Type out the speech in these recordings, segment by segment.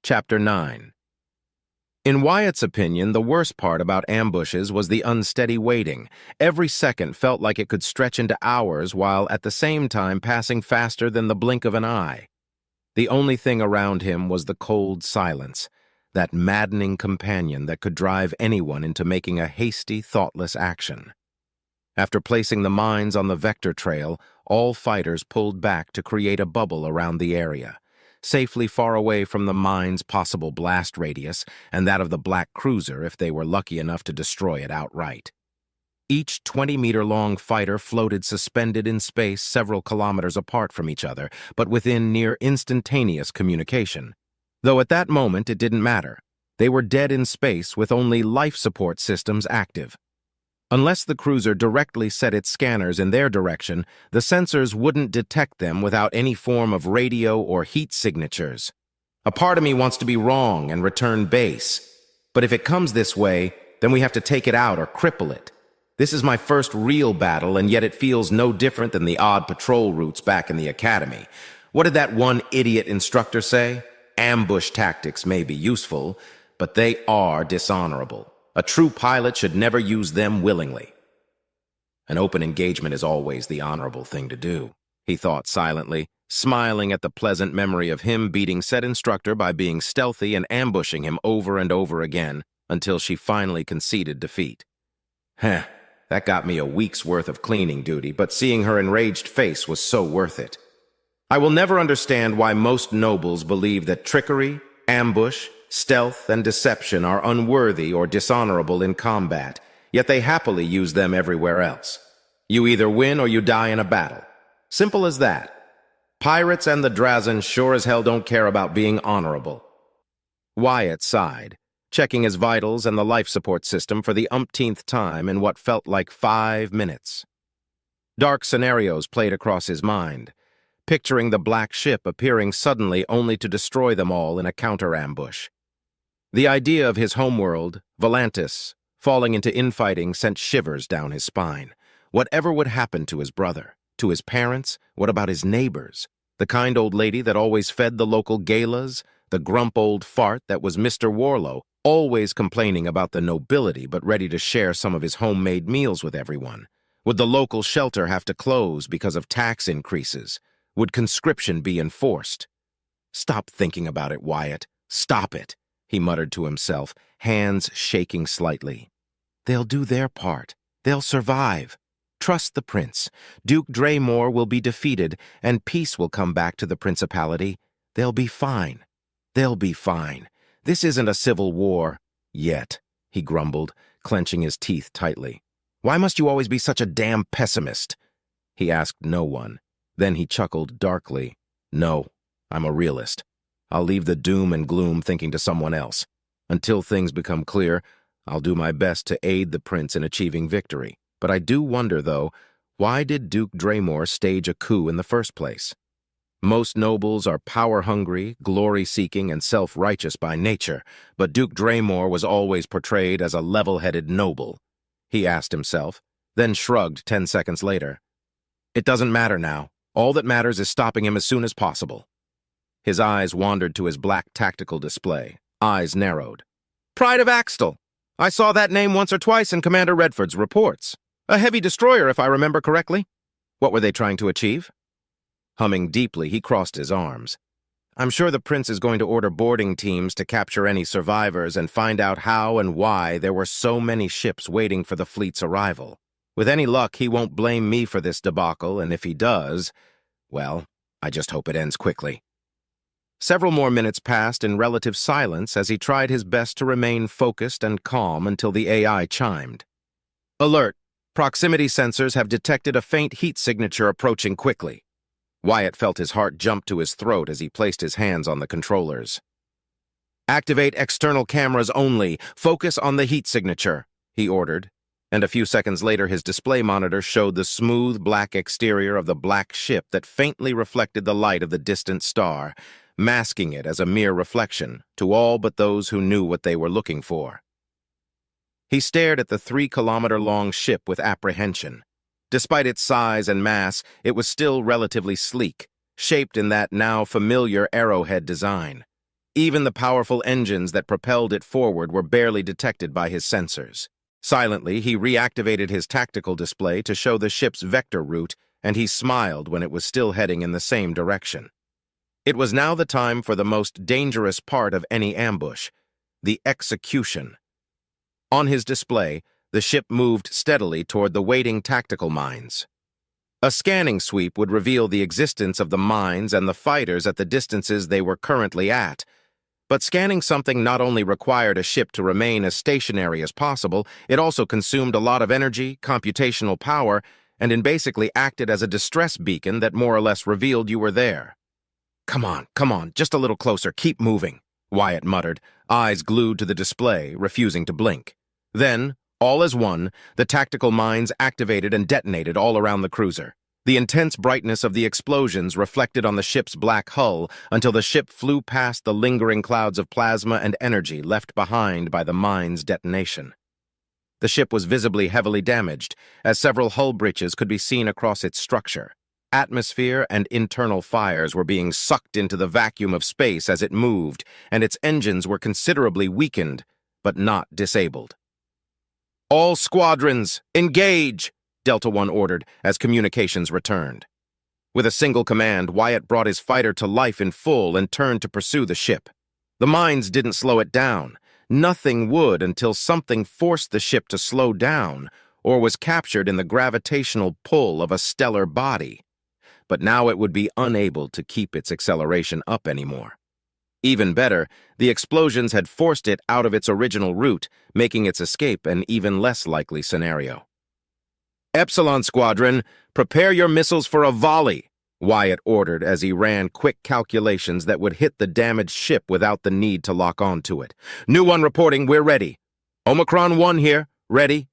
Chapter 9. In Wyatt's opinion, the worst part about ambushes was the unsteady waiting. Every second felt like it could stretch into hours while at the same time passing faster than the blink of an eye. The only thing around him was the cold silence, that maddening companion that could drive anyone into making a hasty, thoughtless action. After placing the mines on the vector trail, all fighters pulled back to create a bubble around the area, safely far away from the mine's possible blast radius and that of the black cruiser if they were lucky enough to destroy it outright. Each 20-meter-long fighter floated suspended in space several kilometers apart from each other, but within near instantaneous communication. Though at that moment it didn't matter. They were dead in space with only life support systems active. Unless the cruiser directly set its scanners in their direction, the sensors wouldn't detect them without any form of radio or heat signatures. A part of me wants to be wrong and return base. But if it comes this way, then we have to take it out or cripple it. This is my first real battle, and yet it feels no different than the odd patrol routes back in the academy. What did that one idiot instructor say? Ambush tactics may be useful, but they are dishonorable. A true pilot should never use them willingly. An open engagement is always the honorable thing to do, he thought silently, smiling at the pleasant memory of him beating said instructor by being stealthy and ambushing him over and over again until she finally conceded defeat. That got me a week's worth of cleaning duty, but seeing her enraged face was so worth it. I will never understand why most nobles believe that trickery, ambush, stealth, and deception are unworthy or dishonorable in combat, yet they happily use them everywhere else. You either win or you die in a battle. Simple as that. Pirates and the Drazen sure as hell don't care about being honorable. Wyatt sighed, checking his vitals and the life support system for the umpteenth time in what felt like 5 minutes. Dark scenarios played across his mind, picturing the black ship appearing suddenly only to destroy them all in a counter-ambush. The idea of his homeworld, Volantis, falling into infighting sent shivers down his spine. Whatever would happen to his brother, to his parents, what about his neighbors? The kind old lady that always fed the local galas, the grump old fart that was Mr. Warlow, always complaining about the nobility but ready to share some of his homemade meals with everyone. Would the local shelter have to close because of tax increases? Would conscription be enforced? Stop thinking about it, Wyatt. Stop it, he muttered to himself, hands shaking slightly. They'll do their part. They'll survive. Trust the prince. Duke Draymore will be defeated, and peace will come back to the principality. They'll be fine. They'll be fine. This isn't a civil war. Yet, he grumbled, clenching his teeth tightly. Why must you always be such a damn pessimist? He asked no one. Then he chuckled darkly. No, I'm a realist. I'll leave the doom and gloom thinking to someone else. Until things become clear, I'll do my best to aid the prince in achieving victory. But I do wonder, though, why did Duke Draymore stage a coup in the first place? Most nobles are power-hungry, glory-seeking, and self-righteous by nature, but Duke Draymore was always portrayed as a level-headed noble. He asked himself, then shrugged 10 seconds later. It doesn't matter now. All that matters is stopping him as soon as possible. His eyes wandered to his black tactical display, eyes narrowed. Pride of Axtell. I saw that name once or twice in Commander Redford's reports. A heavy destroyer, if I remember correctly. What were they trying to achieve? Humming deeply, he crossed his arms. I'm sure the prince is going to order boarding teams to capture any survivors and find out how and why there were so many ships waiting for the fleet's arrival. With any luck, he won't blame me for this debacle, and if he does, well, I just hope it ends quickly. Several more minutes passed in relative silence as he tried his best to remain focused and calm until the AI chimed. Alert! Proximity sensors have detected a faint heat signature approaching quickly. Wyatt felt his heart jump to his throat as he placed his hands on the controllers. Activate external cameras only. Focus on the heat signature, he ordered, and a few seconds later his display monitor showed the smooth black exterior of the black ship that faintly reflected the light of the distant star, masking it as a mere reflection to all but those who knew what they were looking for. He stared at the 3-kilometer-long ship with apprehension. Despite its size and mass, it was still relatively sleek, shaped in that now familiar arrowhead design. Even the powerful engines that propelled it forward were barely detected by his sensors. Silently, he reactivated his tactical display to show the ship's vector route, and he smiled when it was still heading in the same direction. It was now the time for the most dangerous part of any ambush, the execution. On his display, the ship moved steadily toward the waiting tactical mines. A scanning sweep would reveal the existence of the mines and the fighters at the distances they were currently at. But scanning something not only required a ship to remain as stationary as possible, it also consumed a lot of energy, computational power, and basically acted as a distress beacon that more or less revealed you were there. Come on, just a little closer, keep moving," Wyatt muttered, eyes glued to the display, refusing to blink. Then, all as one, the tactical mines activated and detonated all around the cruiser. The intense brightness of the explosions reflected on the ship's black hull until the ship flew past the lingering clouds of plasma and energy left behind by the mine's detonation. The ship was visibly heavily damaged, as several hull breaches could be seen across its structure. Atmosphere and internal fires were being sucked into the vacuum of space as it moved, and its engines were considerably weakened, but not disabled. "All squadrons, engage!" Delta One ordered as communications returned. With a single command, Wyatt brought his fighter to life in full and turned to pursue the ship. The mines didn't slow it down. Nothing would until something forced the ship to slow down or was captured in the gravitational pull of a stellar body. But now it would be unable to keep its acceleration up anymore. Even better, the explosions had forced it out of its original route, making its escape an even less likely scenario. "Epsilon Squadron, prepare your missiles for a volley," Wyatt ordered as he ran quick calculations that would hit the damaged ship without the need to lock onto it. "New One reporting, we're ready. Omicron 1 here, ready.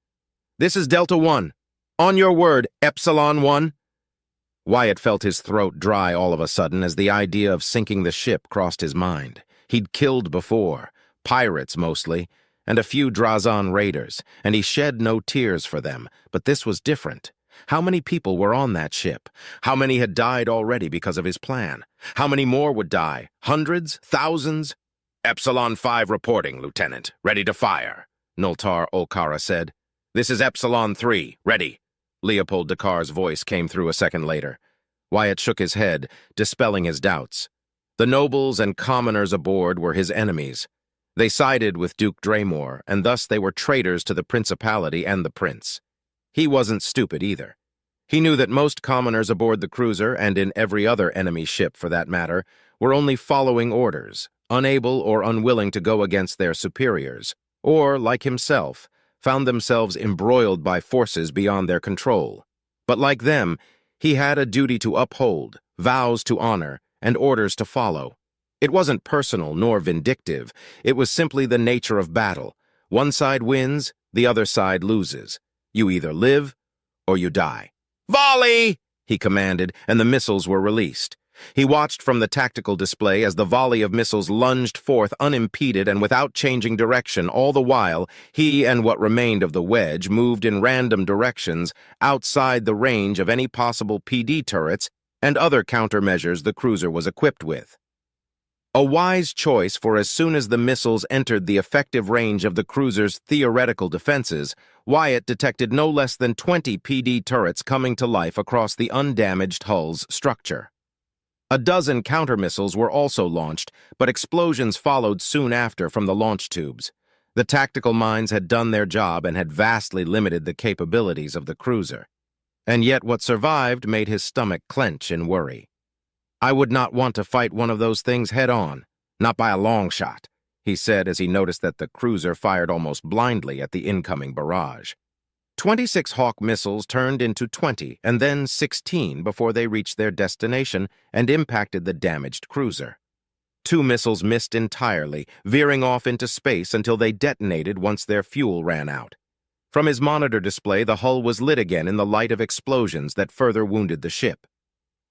This is Delta 1. On your word, Epsilon 1. Wyatt felt his throat dry all of a sudden as the idea of sinking the ship crossed his mind. He'd killed before, pirates mostly, and a few Drazan raiders, and he shed no tears for them, but this was different. How many people were on that ship? How many had died already because of his plan? How many more would die? Hundreds? Thousands? "Epsilon 5 reporting, Lieutenant. Ready to fire," Noltar Olkara said. "This is Epsilon 3. Ready." Leopold Dakar's voice came through a second later. Wyatt shook his head, dispelling his doubts. The nobles and commoners aboard were his enemies. They sided with Duke Draymore, and thus they were traitors to the Principality and the Prince. He wasn't stupid either. He knew that most commoners aboard the cruiser, and in every other enemy ship for that matter, were only following orders, unable or unwilling to go against their superiors, or, like himself, found themselves embroiled by forces beyond their control. But like them, he had a duty to uphold, vows to honor, and orders to follow. It wasn't personal nor vindictive. It was simply the nature of battle. One side wins, the other side loses. You either live or you die. "Volley!" he commanded, and the missiles were released. He watched from the tactical display as the volley of missiles lunged forth unimpeded and without changing direction. All the while, he and what remained of the wedge moved in random directions outside the range of any possible PD turrets and other countermeasures the cruiser was equipped with. A wise choice, for as soon as the missiles entered the effective range of the cruiser's theoretical defenses, Wyatt detected no less than 20 PD turrets coming to life across the undamaged hull's structure. A dozen counter-missiles were also launched, but explosions followed soon after from the launch tubes. The tactical mines had done their job and had vastly limited the capabilities of the cruiser. And yet what survived made his stomach clench in worry. "I would not want to fight one of those things head-on, not by a long shot," he said as he noticed that the cruiser fired almost blindly at the incoming barrage. 26 Hawk missiles turned into 20 and then 16 before they reached their destination and impacted the damaged cruiser. 2 missiles missed entirely, veering off into space until they detonated once their fuel ran out. From his monitor display, the hull was lit again in the light of explosions that further wounded the ship.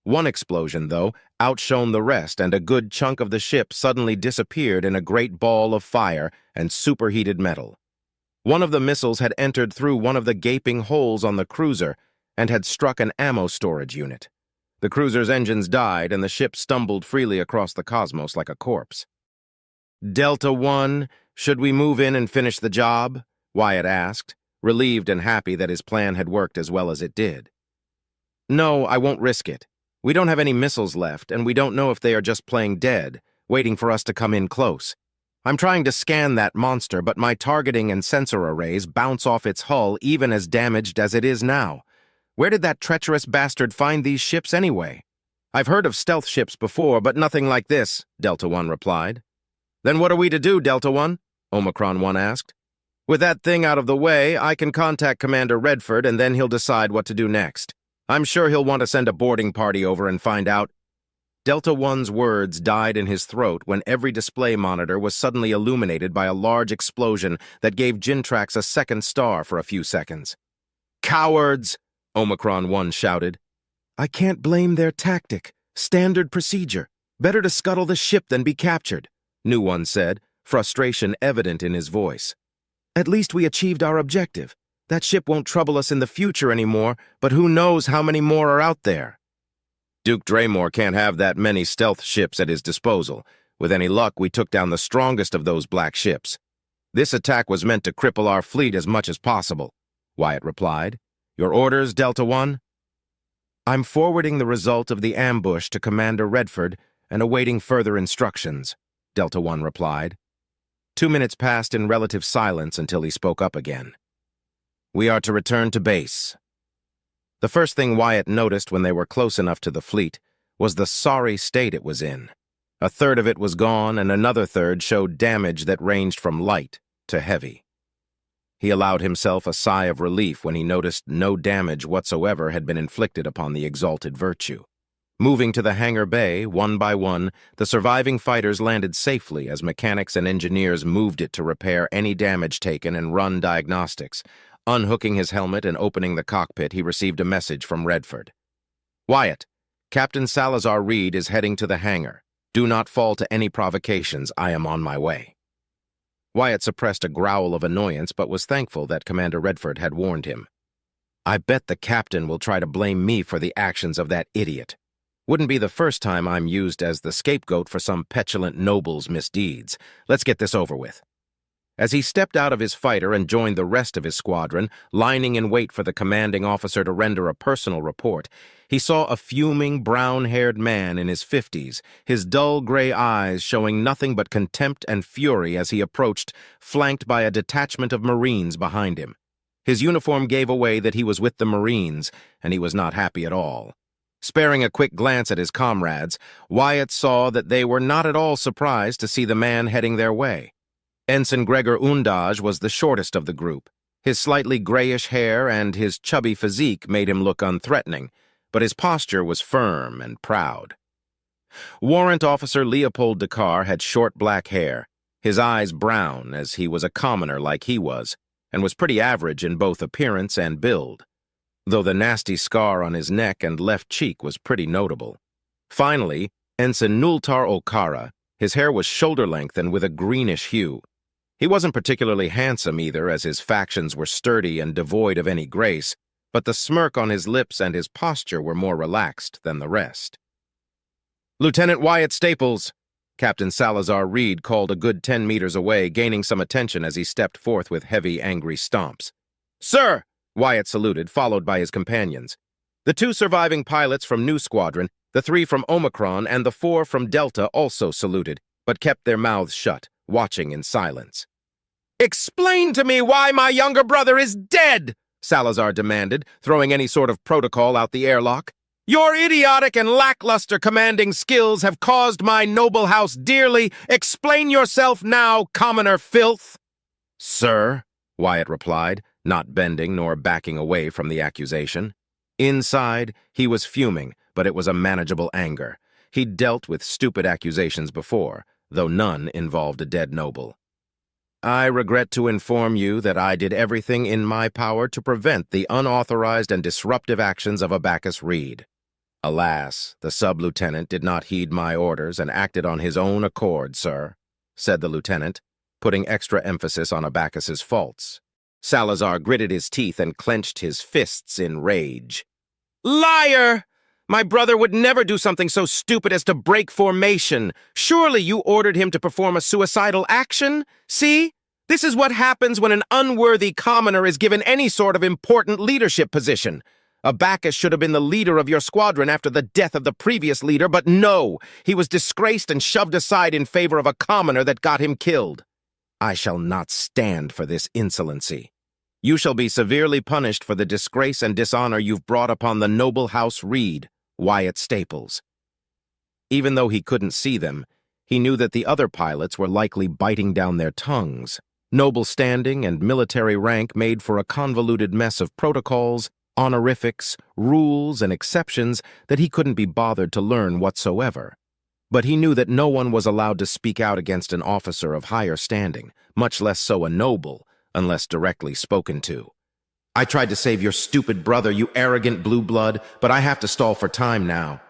One explosion, though, outshone the rest, and a good chunk of the ship suddenly disappeared in a great ball of fire and superheated metal. One of the missiles had entered through one of the gaping holes on the cruiser and had struck an ammo storage unit. The cruiser's engines died, and the ship stumbled freely across the cosmos like a corpse. Delta One, should we move in and finish the job? Wyatt asked, relieved and happy that his plan had worked as well as it did. No, I won't risk it. We don't have any missiles left, and we don't know if they are just playing dead, waiting for us to come in close. I'm trying to scan that monster, but my targeting and sensor arrays bounce off its hull even as damaged as it is now. Where did that treacherous bastard find these ships anyway? I've heard of stealth ships before, but nothing like this, Delta One replied. Then what are we to do, Delta One? Omicron One asked. With that thing out of the way, I can contact Commander Redford and then he'll decide what to do next. I'm sure he'll want to send a boarding party over and find out. Delta One's words died in his throat when every display monitor was suddenly illuminated by a large explosion that gave Gintrax a second star for a few seconds. Cowards! Omicron One shouted. I can't blame their tactic. Standard procedure. Better to scuttle the ship than be captured, New One said, frustration evident in his voice. At least we achieved our objective. That ship won't trouble us in the future anymore, but who knows how many more are out there. Duke Draymore can't have that many stealth ships at his disposal. With any luck, we took down the strongest of those black ships. This attack was meant to cripple our fleet as much as possible, Wyatt replied. Your orders, Delta One? I'm forwarding the result of the ambush to Commander Redford and awaiting further instructions, Delta One replied. 2 minutes passed in relative silence until he spoke up again. We are to return to base. The first thing Wyatt noticed when they were close enough to the fleet was the sorry state it was in. A third of it was gone, and another third showed damage that ranged from light to heavy. He allowed himself a sigh of relief when he noticed no damage whatsoever had been inflicted upon the exalted virtue. Moving to the hangar bay, one by one, the surviving fighters landed safely as mechanics and engineers moved it to repair any damage taken and run diagnostics. Unhooking his helmet and opening the cockpit, he received a message from Redford. Wyatt, Captain Salazar Reed is heading to the hangar. Do not fall to any provocations. I am on my way. Wyatt suppressed a growl of annoyance but was thankful that Commander Redford had warned him. I bet the captain will try to blame me for the actions of that idiot. Wouldn't be the first time I'm used as the scapegoat for some petulant noble's misdeeds. Let's get this over with. As he stepped out of his fighter and joined the rest of his squadron, lining in wait for the commanding officer to render a personal report, he saw a fuming, brown-haired man in his 50s, his dull gray eyes showing nothing but contempt and fury as he approached, flanked by a detachment of Marines behind him. His uniform gave away that he was with the Marines, and he was not happy at all. Sparing a quick glance at his comrades, Wyatt saw that they were not at all surprised to see the man heading their way. Ensign Gregor Undaj was the shortest of the group. His slightly grayish hair and his chubby physique made him look unthreatening, but his posture was firm and proud. Warrant Officer Leopold Dakar had short black hair, his eyes brown as he was a commoner like he was, and was pretty average in both appearance and build, though the nasty scar on his neck and left cheek was pretty notable. Finally, Ensign Nultar Okara, his hair was shoulder-length and with a greenish hue. He wasn't particularly handsome either, as his factions were sturdy and devoid of any grace, but the smirk on his lips and his posture were more relaxed than the rest. Lieutenant Wyatt Staples, Captain Salazar Reed called a good 10 meters away, gaining some attention as he stepped forth with heavy, angry stomps. Sir, Wyatt saluted, followed by his companions. The 2 surviving pilots from New Squadron, the 3 from Omicron, and the 4 from Delta also saluted, but kept their mouths shut, watching in silence. Explain to me why my younger brother is dead, Salazar demanded, throwing any sort of protocol out the airlock. Your idiotic and lackluster commanding skills have caused my noble house dearly. Explain yourself now, commoner filth. Sir, Wyatt replied, not bending nor backing away from the accusation. Inside, he was fuming, but it was a manageable anger. He'd dealt with stupid accusations before, though none involved a dead noble. I regret to inform you that I did everything in my power to prevent the unauthorized and disruptive actions of Abacus Reed. Alas, the sub-lieutenant did not heed my orders and acted on his own accord, sir, said the lieutenant, putting extra emphasis on Abacus's faults. Salazar gritted his teeth and clenched his fists in rage. Liar! My brother would never do something so stupid as to break formation. Surely you ordered him to perform a suicidal action? See? This is what happens when an unworthy commoner is given any sort of important leadership position. Abacus should have been the leader of your squadron after the death of the previous leader, but no, he was disgraced and shoved aside in favor of a commoner that got him killed. I shall not stand for this insolency. You shall be severely punished for the disgrace and dishonor you've brought upon the noble House Reed, Wyatt Staples. Even though he couldn't see them, he knew that the other pilots were likely biting down their tongues. Noble standing and military rank made for a convoluted mess of protocols, honorifics, rules, and exceptions that he couldn't be bothered to learn whatsoever. But he knew that no one was allowed to speak out against an officer of higher standing, much less so a noble, unless directly spoken to. I tried to save your stupid brother, you arrogant blue blood, but I have to stall for time now.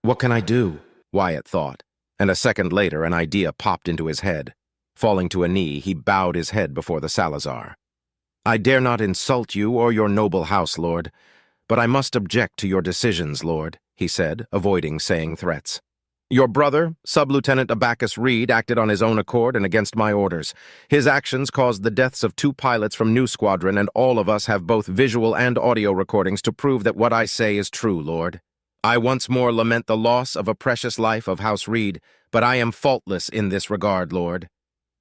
What can I do? Wyatt thought, and a second later an idea popped into his head. Falling to a knee, he bowed his head before the Salazar. I dare not insult you or your noble house, Lord, but I must object to your decisions, Lord, he said, avoiding saying threats. Your brother, Sub-Lieutenant Abacus Reed, acted on his own accord and against my orders. His actions caused the deaths of 2 pilots from New Squadron, and all of us have both visual and audio recordings to prove that what I say is true, Lord. I once more lament the loss of a precious life of House Reed, but I am faultless in this regard, Lord.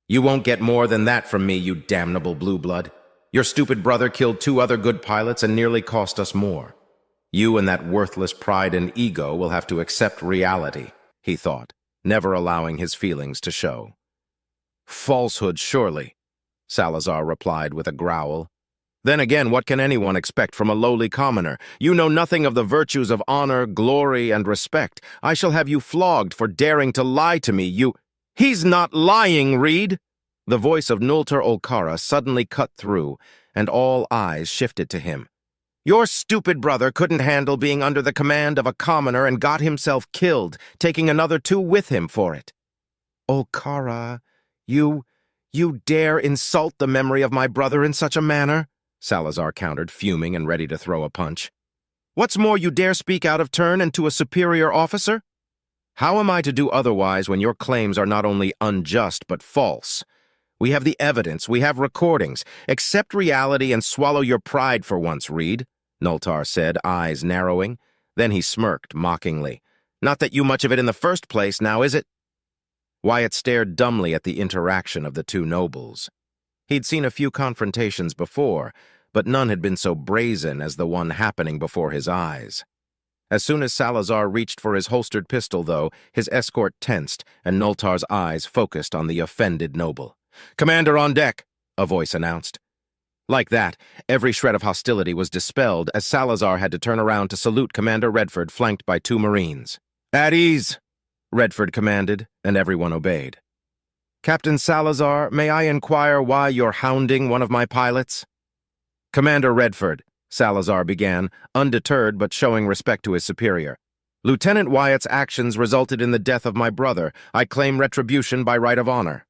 You won't get more than that from me, you damnable blue blood. Your stupid brother killed 2 other good pilots and nearly cost us more. You and that worthless pride and ego will have to accept reality, he thought, never allowing his feelings to show. Falsehood, surely, Salazar replied with a growl. Then again, what can anyone expect from a lowly commoner? You know nothing of the virtues of honor, glory, and respect. I shall have you flogged for daring to lie to me, you— He's not lying, Reed! The voice of Nulter Olkara suddenly cut through, and all eyes shifted to him. Your stupid brother couldn't handle being under the command of a commoner and got himself killed, taking another 2 with him for it. Olkara, you dare insult the memory of my brother in such a manner? Salazar countered, fuming and ready to throw a punch. What's more, you dare speak out of turn and to a superior officer? How am I to do otherwise when your claims are not only unjust but false? We have the evidence, we have recordings. Accept reality and swallow your pride for once, Reed, Nultar said, eyes narrowing. Then he smirked mockingly. Not that you much of it in the first place, now is it? Wyatt stared dumbly at the interaction of the 2 nobles. He'd seen a few confrontations before, but none had been so brazen as the one happening before his eyes. As soon as Salazar reached for his holstered pistol, though, his escort tensed, and Nultar's eyes focused on the offended noble. Commander on deck, a voice announced. Like that, every shred of hostility was dispelled as Salazar had to turn around to salute Commander Redford, flanked by 2 Marines. At ease, Redford commanded, and everyone obeyed. Captain Salazar, may I inquire why you're hounding one of my pilots? Commander Redford, Salazar began, undeterred but showing respect to his superior. Lieutenant Wyatt's actions resulted in the death of my brother. I claim retribution by right of honor.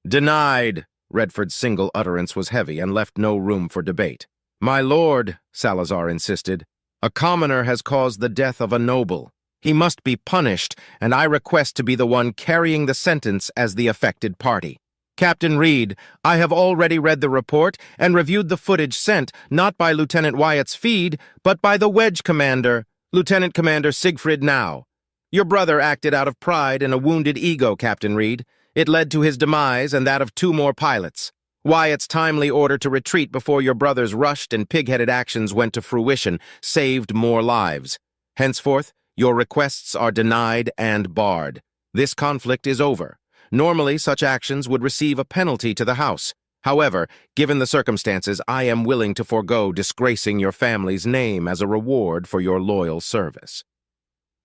Denied! Redford's single utterance was heavy and left no room for debate. My lord, Salazar insisted, a commoner has caused the death of a noble. He must be punished, and I request to be the one carrying the sentence as the affected party. Captain Reed, I have already read the report and reviewed the footage sent, not by Lieutenant Wyatt's feed, but by the Wedge commander, Lieutenant Commander Siegfried Now. Your brother acted out of pride and a wounded ego, Captain Reed. It led to his demise and that of 2 more pilots. Wyatt's timely order to retreat before your brother's rushed and pig-headed actions went to fruition saved more lives. Henceforth, your requests are denied and barred. This conflict is over. Normally, such actions would receive a penalty to the House. However, given the circumstances, I am willing to forego disgracing your family's name as a reward for your loyal service.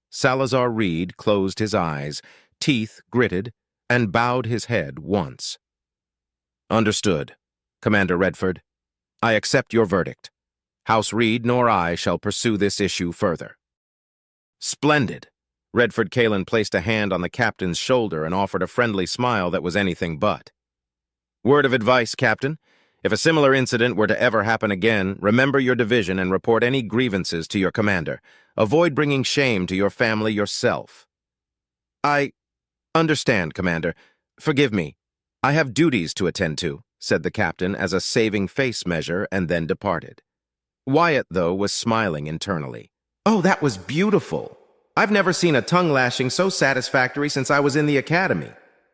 Salazar Reed closed his eyes, teeth gritted, and bowed his head once. Understood, Commander Redford. I accept your verdict. House Reed nor I shall pursue this issue further. Splendid! Redford Kalen placed a hand on the captain's shoulder and offered a friendly smile that was anything but. Word of advice, Captain. If a similar incident were to ever happen again, remember your division and report any grievances to your commander. Avoid bringing shame to your family yourself. I understand, Commander. Forgive me. I have duties to attend to, said the captain as a saving face measure, and then departed. Wyatt, though, was smiling internally. Oh, that was beautiful. I've never seen a tongue lashing so satisfactory since I was in the academy.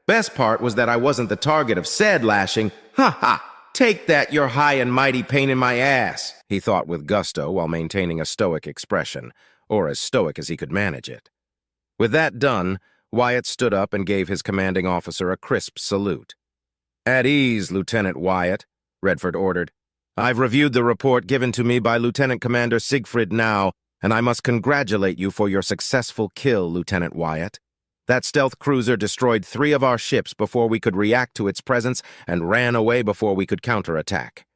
Best part was that I wasn't the target of said lashing. Ha ha! Take that, your high and mighty pain in my ass, he thought with gusto while maintaining a stoic expression, or as stoic as he could manage it. With that done, Wyatt stood up and gave his commanding officer a crisp salute. At ease, Lieutenant Wyatt, Redford ordered. I've reviewed the report given to me by Lieutenant Commander Siegfried Now, and I must congratulate you for your successful kill, Lieutenant Wyatt. That stealth cruiser destroyed 3 of our ships before we could react to its presence and ran away before we could counterattack.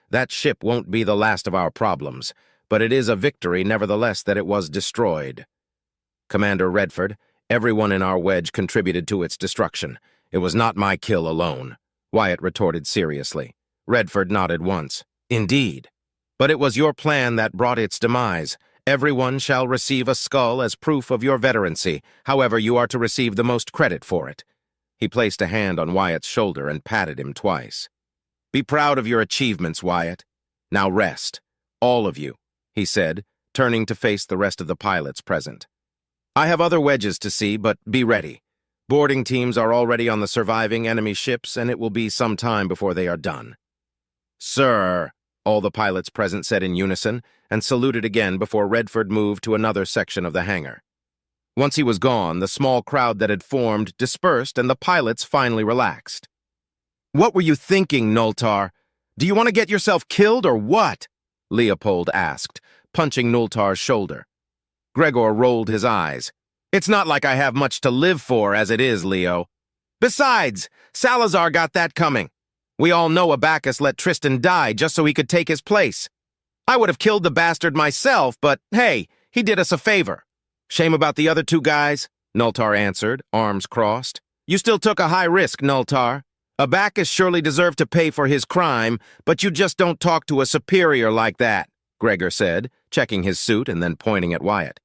That ship won't be the last of our problems, but it is a victory nevertheless that it was destroyed. Commander Redford, everyone in our wedge contributed to its destruction. It was not my kill alone, Wyatt retorted seriously. Redford nodded once. Indeed. But it was your plan that brought its demise. Everyone shall receive a skull as proof of your veterancy. However, you are to receive the most credit for it. He placed a hand on Wyatt's shoulder and patted him twice. Be proud of your achievements, Wyatt. Now rest. All of you, he said, turning to face the rest of the pilots present. I have other wedges to see, but be ready. Boarding teams are already on the surviving enemy ships, and it will be some time before they are done. Sir, all the pilots present said in unison, and saluted again before Redford moved to another section of the hangar. Once he was gone, the small crowd that had formed dispersed and the pilots finally relaxed. What were you thinking, Nultar? Do you want to get yourself killed or what? Leopold asked, punching Nultar's shoulder. Gregor rolled his eyes. It's not like I have much to live for as it is, Leo. Besides, Salazar got that coming. We all know Abacus let Tristan die just so he could take his place. I would have killed the bastard myself, but hey, he did us a favor. Shame about the other 2 guys, Nultar answered, arms crossed. You still took a high risk, Nultar. Abacus surely deserved to pay for his crime, but you just don't talk to a superior like that, Gregor said, checking his suit and then pointing at Wyatt.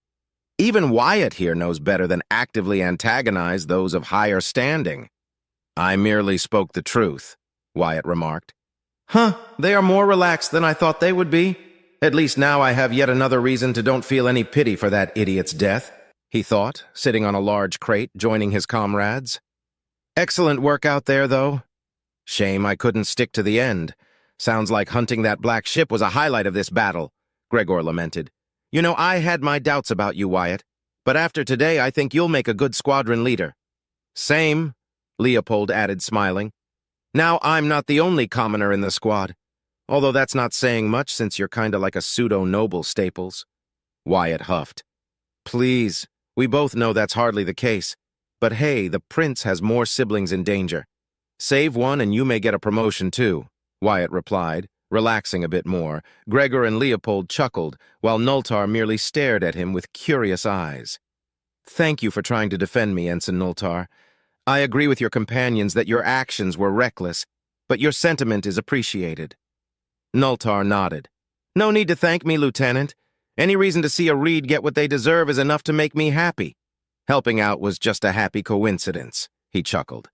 Even Wyatt here knows better than actively antagonize those of higher standing. I merely spoke the truth, Wyatt remarked. Huh, they are more relaxed than I thought they would be. At least now I have yet another reason to don't feel any pity for that idiot's death, he thought, sitting on a large crate, joining his comrades. Excellent work out there, though. Shame I couldn't stick to the end. Sounds like hunting that black ship was a highlight of this battle, Gregor lamented. You know, I had my doubts about you, Wyatt, but after today I think you'll make a good squadron leader. Same, Leopold added, smiling. Now I'm not the only commoner in the squad. Although that's not saying much since you're kinda like a pseudo-noble, Staples. Wyatt huffed. Please, we both know that's hardly the case. But hey, the prince has more siblings in danger. Save one and you may get a promotion too, Wyatt replied, relaxing a bit more. Gregor and Leopold chuckled, while Nultar merely stared at him with curious eyes. Thank you for trying to defend me, Ensign Nultar. I agree with your companions that your actions were reckless, but your sentiment is appreciated. Nultar nodded. No need to thank me, Lieutenant. Any reason to see a Reed get what they deserve is enough to make me happy. Helping out was just a happy coincidence, he chuckled.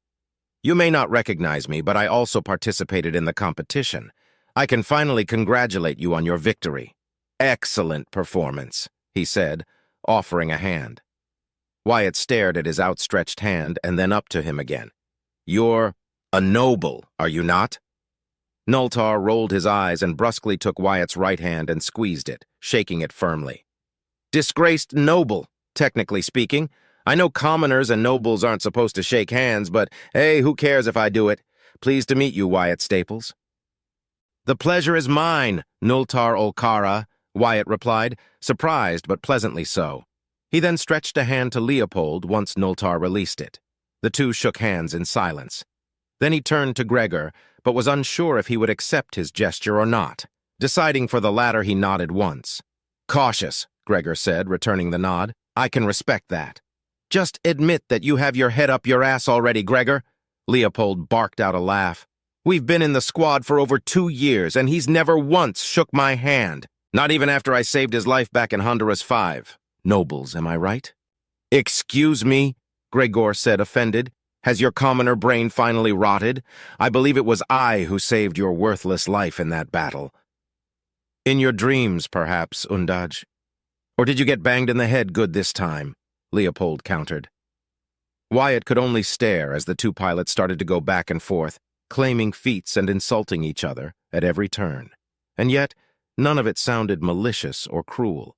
You may not recognize me, but I also participated in the competition. I can finally congratulate you on your victory. Excellent performance, he said, offering a hand. Wyatt stared at his outstretched hand and then up to him again. You're a noble, are you not? Nultar rolled his eyes and brusquely took Wyatt's right hand and squeezed it, shaking it firmly. Disgraced noble, technically speaking. I know commoners and nobles aren't supposed to shake hands, but hey, who cares if I do it? Pleased to meet you, Wyatt Staples. The pleasure is mine, Nultar Olkara, Wyatt replied, surprised but pleasantly so. He then stretched a hand to Leopold once Nultar released it. The 2 shook hands in silence. Then he turned to Gregor, but was unsure if he would accept his gesture or not. Deciding for the latter, he nodded once. Cautious, Gregor said, returning the nod. I can respect that. Just admit that you have your head up your ass already, Gregor. Leopold barked out a laugh. We've been in the squad for over 2 years, and he's never once shook my hand. Not even after I saved his life back in Honduras 5. Nobles, am I right? Excuse me, Gregor said, offended. Has your commoner brain finally rotted? I believe it was I who saved your worthless life in that battle. In your dreams, perhaps, Undaj. Or did you get banged in the head good this time? Leopold countered. Wyatt could only stare as the two pilots started to go back and forth, claiming feats and insulting each other at every turn. And yet, none of it sounded malicious or cruel.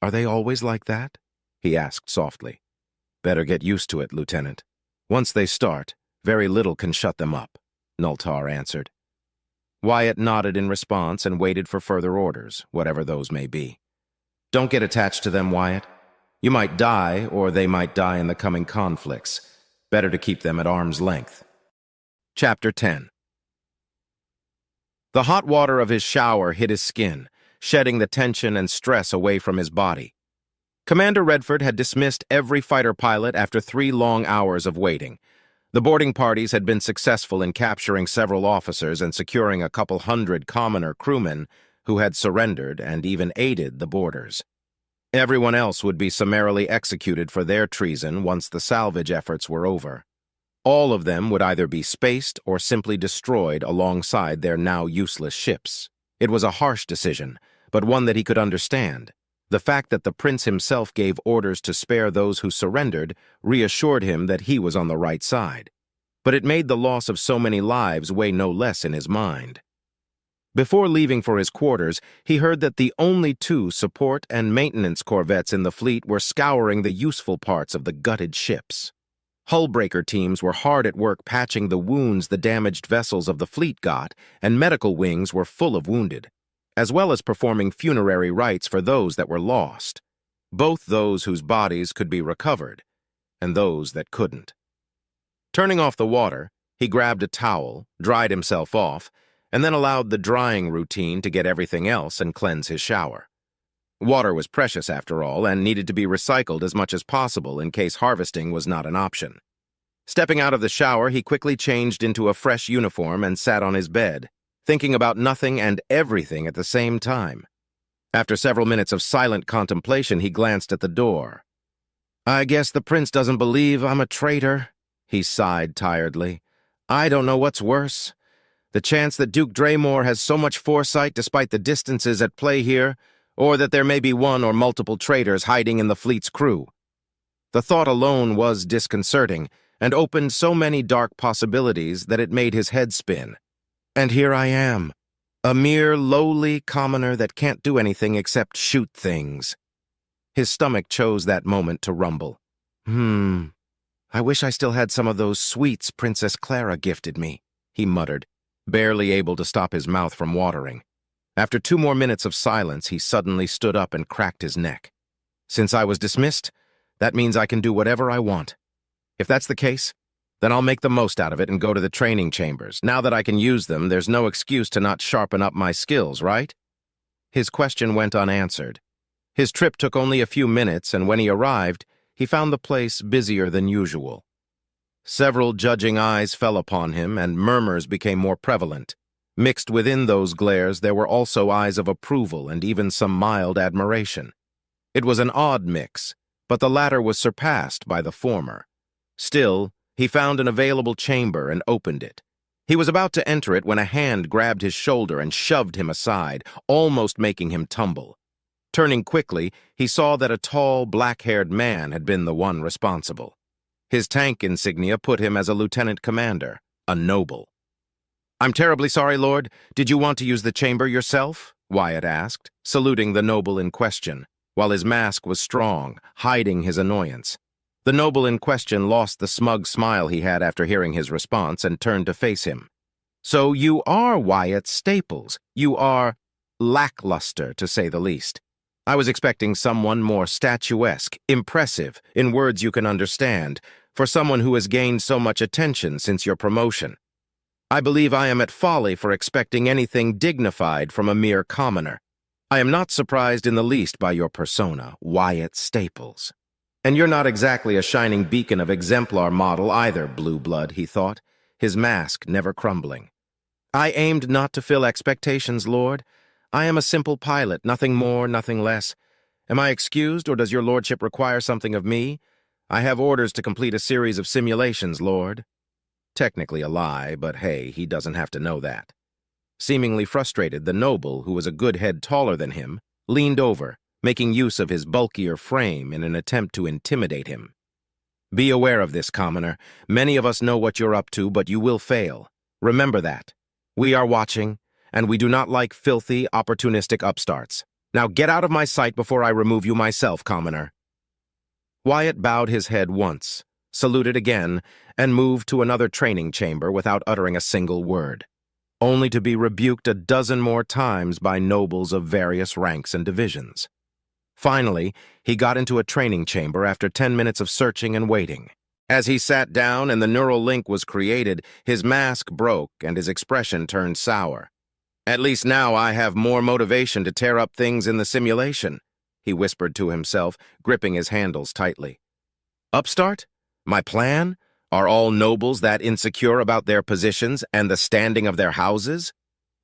Are they always like that? He asked softly. Better get used to it, Lieutenant. Once they start, very little can shut them up, Nultar answered. Wyatt nodded in response and waited for further orders, whatever those may be. Don't get attached to them, Wyatt. You might die, or they might die in the coming conflicts. Better to keep them at arm's length. Chapter 10. The hot water of his shower hit his skin, shedding the tension and stress away from his body. Commander Redford had dismissed every fighter pilot after 3 long hours of waiting. The boarding parties had been successful in capturing several officers and securing a couple hundred commoner crewmen who had surrendered and even aided the boarders. Everyone else would be summarily executed for their treason once the salvage efforts were over. All of them would either be spaced or simply destroyed alongside their now useless ships. It was a harsh decision, but one that he could understand. The fact that the prince himself gave orders to spare those who surrendered reassured him that he was on the right side. But it made the loss of so many lives weigh no less in his mind. Before leaving for his quarters, he heard that the only 2 support and maintenance corvettes in the fleet were scouring the useful parts of the gutted ships. Hullbreaker teams were hard at work patching the wounds the damaged vessels of the fleet got, and medical wings were full of wounded, as well as performing funerary rites for those that were lost, both those whose bodies could be recovered, and those that couldn't. Turning off the water, he grabbed a towel, dried himself off, and then allowed the drying routine to get everything else and cleanse his shower. Water was precious after all and needed to be recycled as much as possible in case harvesting was not an option. Stepping out of the shower, he quickly changed into a fresh uniform and sat on his bed, thinking about nothing and everything at the same time. After several minutes of silent contemplation, he glanced at the door. I guess the prince doesn't believe I'm a traitor, he sighed tiredly. I don't know what's worse. The chance that Duke Draymore has so much foresight despite the distances at play here, or that there may be one or multiple traitors hiding in the fleet's crew. The thought alone was disconcerting, and opened so many dark possibilities that it made his head spin. And here I am, a mere lowly commoner that can't do anything except shoot things. His stomach chose that moment to rumble. I wish I still had some of those sweets Princess Clara gifted me, he muttered, barely able to stop his mouth from watering. After 2 more minutes of silence, he suddenly stood up and cracked his neck. Since I was dismissed, that means I can do whatever I want. If that's the case, then I'll make the most out of it and go to the training chambers. Now that I can use them, there's no excuse to not sharpen up my skills, right? His question went unanswered. His trip took only a few minutes, and when he arrived, he found the place busier than usual. Several judging eyes fell upon him, and murmurs became more prevalent. Mixed within those glares, there were also eyes of approval and even some mild admiration. It was an odd mix, but the latter was surpassed by the former. Still, he found an available chamber and opened it. He was about to enter it when a hand grabbed his shoulder and shoved him aside, almost making him tumble. Turning quickly, he saw that a tall, black-haired man had been the one responsible. His tank insignia put him as a lieutenant commander, a noble. I'm terribly sorry, Lord. Did you want to use the chamber yourself? Wyatt asked, saluting the noble in question, while his mask was strong, hiding his annoyance. The noble in question lost the smug smile he had after hearing his response and turned to face him. So you are Wyatt Staples. You are lackluster, to say the least. I was expecting someone more statuesque, impressive, in words you can understand, for someone who has gained so much attention since your promotion. I believe I am at folly for expecting anything dignified from a mere commoner. I am not surprised in the least by your persona, Wyatt Staples. And you're not exactly a shining beacon of exemplar model either, Blue Blood, he thought, his mask never crumbling. I aimed not to fill expectations, Lord. I am a simple pilot, nothing more, nothing less. Am I excused, or does your lordship require something of me? I have orders to complete a series of simulations, Lord. Technically a lie, but hey, he doesn't have to know that. Seemingly frustrated, the noble, who was a good head taller than him, leaned over, making use of his bulkier frame in an attempt to intimidate him. Be aware of this, commoner. Many of us know what you're up to, but you will fail. Remember that. We are watching, and we do not like filthy, opportunistic upstarts. Now get out of my sight before I remove you myself, commoner. Wyatt bowed his head once, saluted again, and moved to another training chamber without uttering a single word, only to be rebuked a dozen more times by nobles of various ranks and divisions. Finally, he got into a training chamber after 10 minutes of searching and waiting. As he sat down and the neural link was created, his mask broke and his expression turned sour. At least now I have more motivation to tear up things in the simulation, he whispered to himself, gripping his handles tightly. Upstart? My plan? Are all nobles that insecure about their positions and the standing of their houses?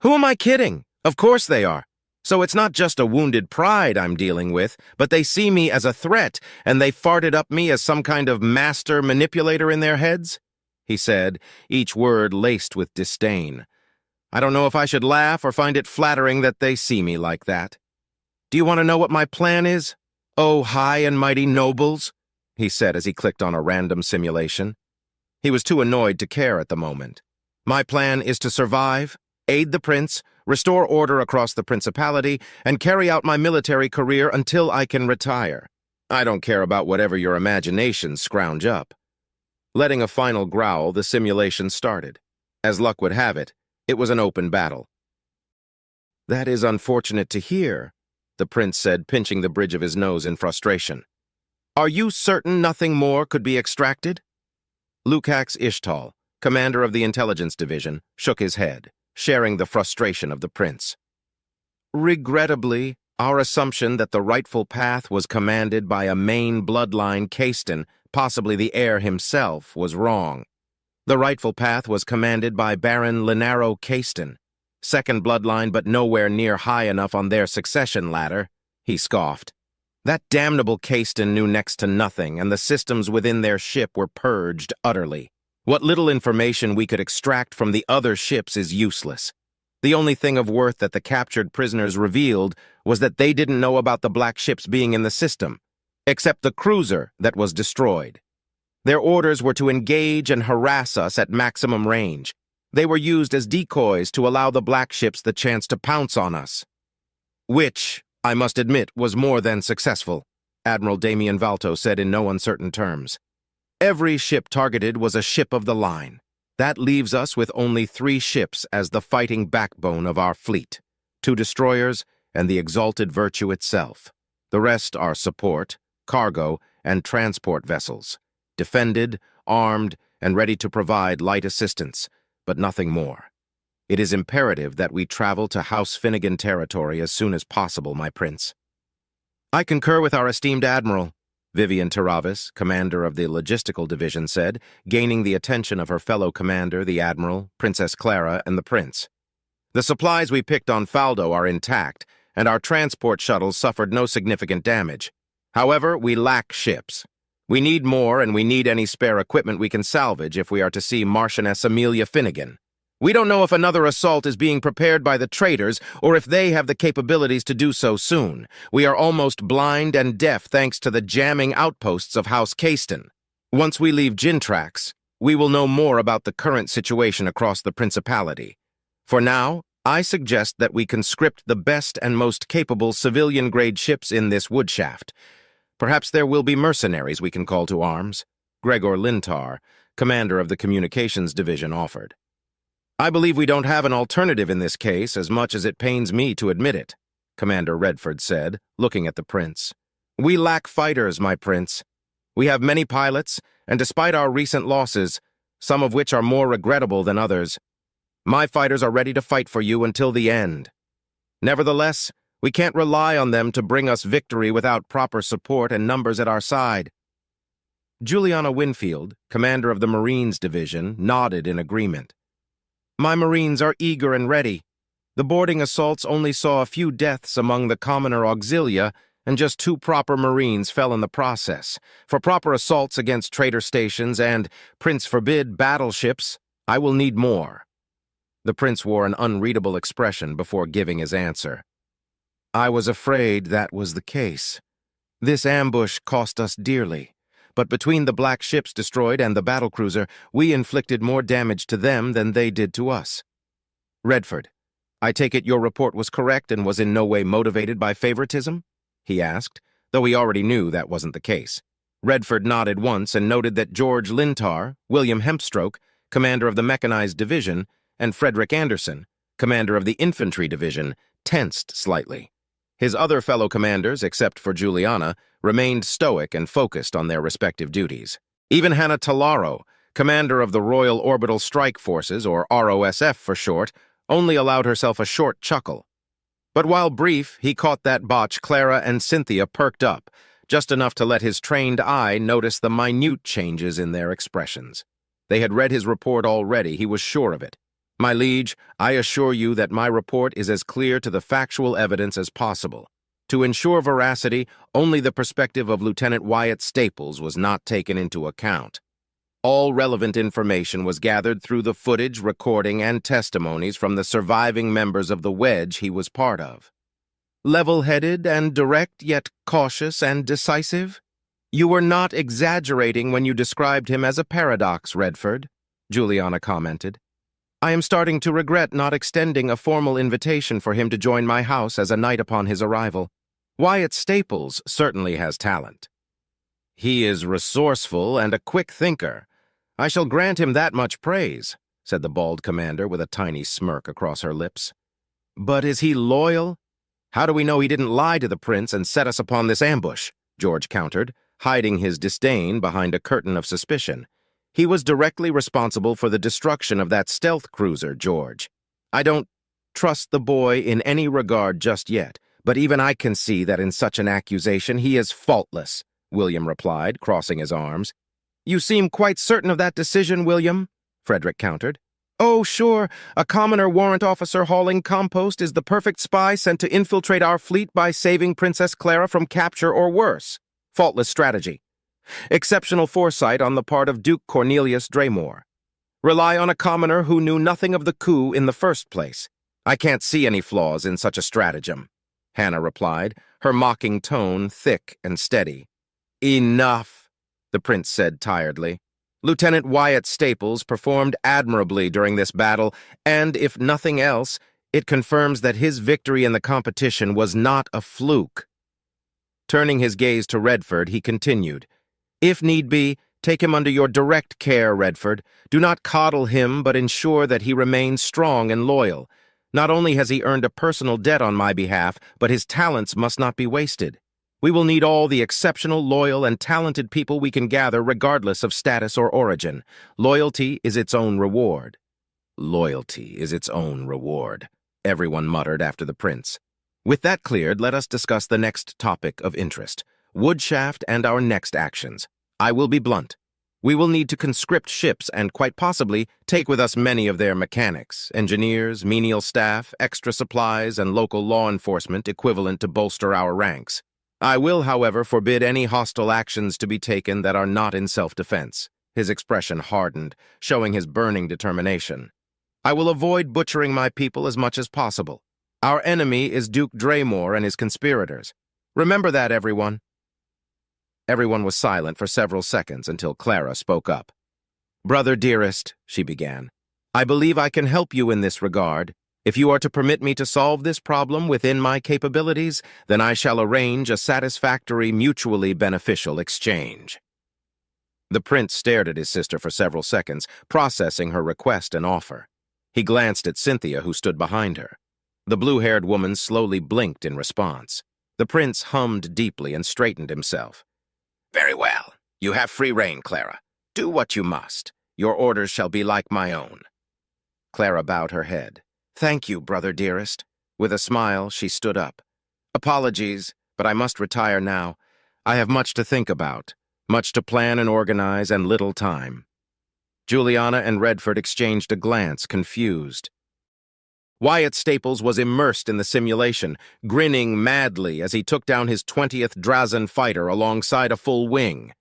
Who am I kidding? Of course they are. So it's not just a wounded pride I'm dealing with, but they see me as a threat, and they farted up me as some kind of master manipulator in their heads? He said, each word laced with disdain. I don't know if I should laugh or find it flattering that they see me like that. Do you want to know what my plan is? Oh, high and mighty nobles, he said as he clicked on a random simulation. He was too annoyed to care at the moment. My plan is to survive, aid the prince, restore order across the principality, and carry out my military career until I can retire. I don't care about whatever your imaginations scrounge up. Letting a final growl, the simulation started. As luck would have it, it was an open battle. That is unfortunate to hear, the prince said, pinching the bridge of his nose in frustration. Are you certain nothing more could be extracted? Lukacs Ishtal, commander of the intelligence division, shook his head, sharing the frustration of the prince. Regrettably, our assumption that the rightful path was commanded by a main bloodline Caiston, possibly the heir himself, was wrong. The rightful path was commanded by Baron Linaro Caiston, second bloodline but nowhere near high enough on their succession ladder, he scoffed. That damnable Caiston knew next to nothing, and the systems within their ship were purged utterly. What little information we could extract from the other ships is useless. The only thing of worth that the captured prisoners revealed was that they didn't know about the black ships being in the system, except the cruiser that was destroyed. Their orders were to engage and harass us at maximum range. They were used as decoys to allow the black ships the chance to pounce on us. Which, I must admit, was more than successful, Admiral Damian Valto said in no uncertain terms. Every ship targeted was a ship of the line. That leaves us with only 3 ships as the fighting backbone of our fleet, 2 destroyers and the Exalted Virtue itself. The rest are support, cargo, and transport vessels, defended, armed, and ready to provide light assistance, but nothing more. It is imperative that we travel to House Finnegan territory as soon as possible, my prince. I concur with our esteemed admiral, Vivian Taravis, commander of the logistical division, said, gaining the attention of her fellow commander, the admiral, Princess Clara, and the prince. The supplies we picked on Faldo are intact, and our transport shuttles suffered no significant damage. However, we lack ships. We need more, and we need any spare equipment we can salvage if we are to see Marchioness Amelia Finnegan. We don't know if another assault is being prepared by the traitors or if they have the capabilities to do so soon. We are almost blind and deaf thanks to the jamming outposts of House Caiston. Once we leave Gintrax, we will know more about the current situation across the Principality. For now, I suggest that we conscript the best and most capable civilian-grade ships in this woodshaft. Perhaps there will be mercenaries we can call to arms, Gregor Lintar, commander of the Communications Division, offered. I believe we don't have an alternative in this case, as much as it pains me to admit it, Commander Redford said, looking at the prince. We lack fighters, my prince. We have many pilots, and despite our recent losses, some of which are more regrettable than others, my fighters are ready to fight for you until the end. Nevertheless, we can't rely on them to bring us victory without proper support and numbers at our side. Juliana Winfield, commander of the Marines Division, nodded in agreement. My Marines are eager and ready. The boarding assaults only saw a few deaths among the commoner auxilia, and just 2 proper Marines fell in the process. For proper assaults against trader stations and, Prince forbid, battleships, I will need more." The prince wore an unreadable expression before giving his answer. "I was afraid that was the case. This ambush cost us dearly, but between the black ships destroyed and the battlecruiser, we inflicted more damage to them than they did to us. Redford, I take it your report was correct and was in no way motivated by favoritism?" he asked, though he already knew that wasn't the case. Redford nodded once and noted that George Lintar, William Hempstroke, commander of the Mechanized Division, and Frederick Anderson, commander of the Infantry Division, tensed slightly. His other fellow commanders, except for Juliana, remained stoic and focused on their respective duties. Even Hannah Talaro, commander of the Royal Orbital Strike Forces, or ROSF for short, only allowed herself a short chuckle. But while brief, he caught that botch Clara and Cynthia perked up, just enough to let his trained eye notice the minute changes in their expressions. They had read his report already, he was sure of it. "My liege, I assure you that my report is as clear to the factual evidence as possible. To ensure veracity, only the perspective of Lieutenant Wyatt Staples was not taken into account. All relevant information was gathered through the footage, recording, and testimonies from the surviving members of the wedge he was part of. Level-headed and direct, yet cautious and decisive? You were not exaggerating when you described him as a paradox, Redford," Juliana commented. "I am starting to regret not extending a formal invitation for him to join my house as a knight upon his arrival. Wyatt Staples certainly has talent. He is resourceful and a quick thinker. I shall grant him that much praise," said the bald commander with a tiny smirk across her lips. "But is he loyal? How do we know he didn't lie to the prince and set us upon this ambush?" George countered, hiding his disdain behind a curtain of suspicion. "He was directly responsible for the destruction of that stealth cruiser, George. I don't trust the boy in any regard just yet, but even I can see that in such an accusation he is faultless," William replied, crossing his arms. "You seem quite certain of that decision, William," Frederick countered. "Oh, sure, a commoner warrant officer hauling compost is the perfect spy sent to infiltrate our fleet by saving Princess Clara from capture or worse. Faultless strategy. Exceptional foresight on the part of Duke Cornelius Draymore. Rely on a commoner who knew nothing of the coup in the first place. I can't see any flaws in such a stratagem," Hannah replied, her mocking tone thick and steady. "Enough," the prince said tiredly. "Lieutenant Wyatt Staples performed admirably during this battle, and, if nothing else, it confirms that his victory in the competition was not a fluke." Turning his gaze to Redford, he continued, "If need be, take him under your direct care, Redford. Do not coddle him, but ensure that he remains strong and loyal. Not only has he earned a personal debt on my behalf, but his talents must not be wasted. We will need all the exceptional, loyal, and talented people we can gather regardless of status or origin. Loyalty is its own reward." "Loyalty is its own reward," everyone muttered after the prince. "With that cleared, let us discuss the next topic of interest, Woodshaft and our next actions. I will be blunt. We will need to conscript ships and, quite possibly, take with us many of their mechanics, engineers, menial staff, extra supplies, and local law enforcement equivalent to bolster our ranks. I will, however, forbid any hostile actions to be taken that are not in self-defense." His expression hardened, showing his burning determination. "I will avoid butchering my people as much as possible. Our enemy is Duke Draymore and his conspirators. Remember that, everyone." Everyone was silent for several seconds until Clara spoke up. "Brother dearest," she began, "I believe I can help you in this regard. If you are to permit me to solve this problem within my capabilities, then I shall arrange a satisfactory, mutually beneficial exchange." The prince stared at his sister for several seconds, processing her request and offer. He glanced at Cynthia, who stood behind her. The blue-haired woman slowly blinked in response. The prince hummed deeply and straightened himself. "Very well. You have free rein, Clara. Do what you must. Your orders shall be like my own." Clara bowed her head. "Thank you, brother dearest." With a smile, she stood up. "Apologies, but I must retire now. I have much to think about, much to plan and organize, and little time." Juliana and Redford exchanged a glance, confused. Wyatt Staples was immersed in the simulation, grinning madly as he took down his 20th Drazen fighter alongside a full wing.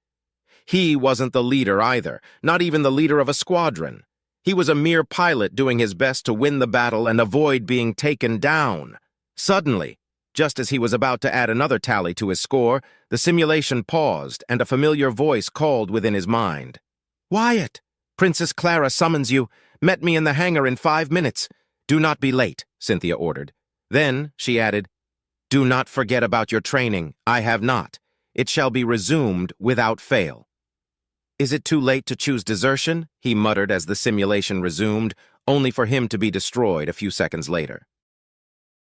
He wasn't the leader either, not even the leader of a squadron. He was a mere pilot doing his best to win the battle and avoid being taken down. Suddenly, just as he was about to add another tally to his score, the simulation paused and a familiar voice called within his mind. "Wyatt, Princess Clara summons you. Met me in the hangar in 5 minutes. Do not be late," Cynthia ordered. Then, she added, "Do not forget about your training. I have not. It shall be resumed without fail." "Is it too late to choose desertion?" he muttered as the simulation resumed, only for him to be destroyed a few seconds later.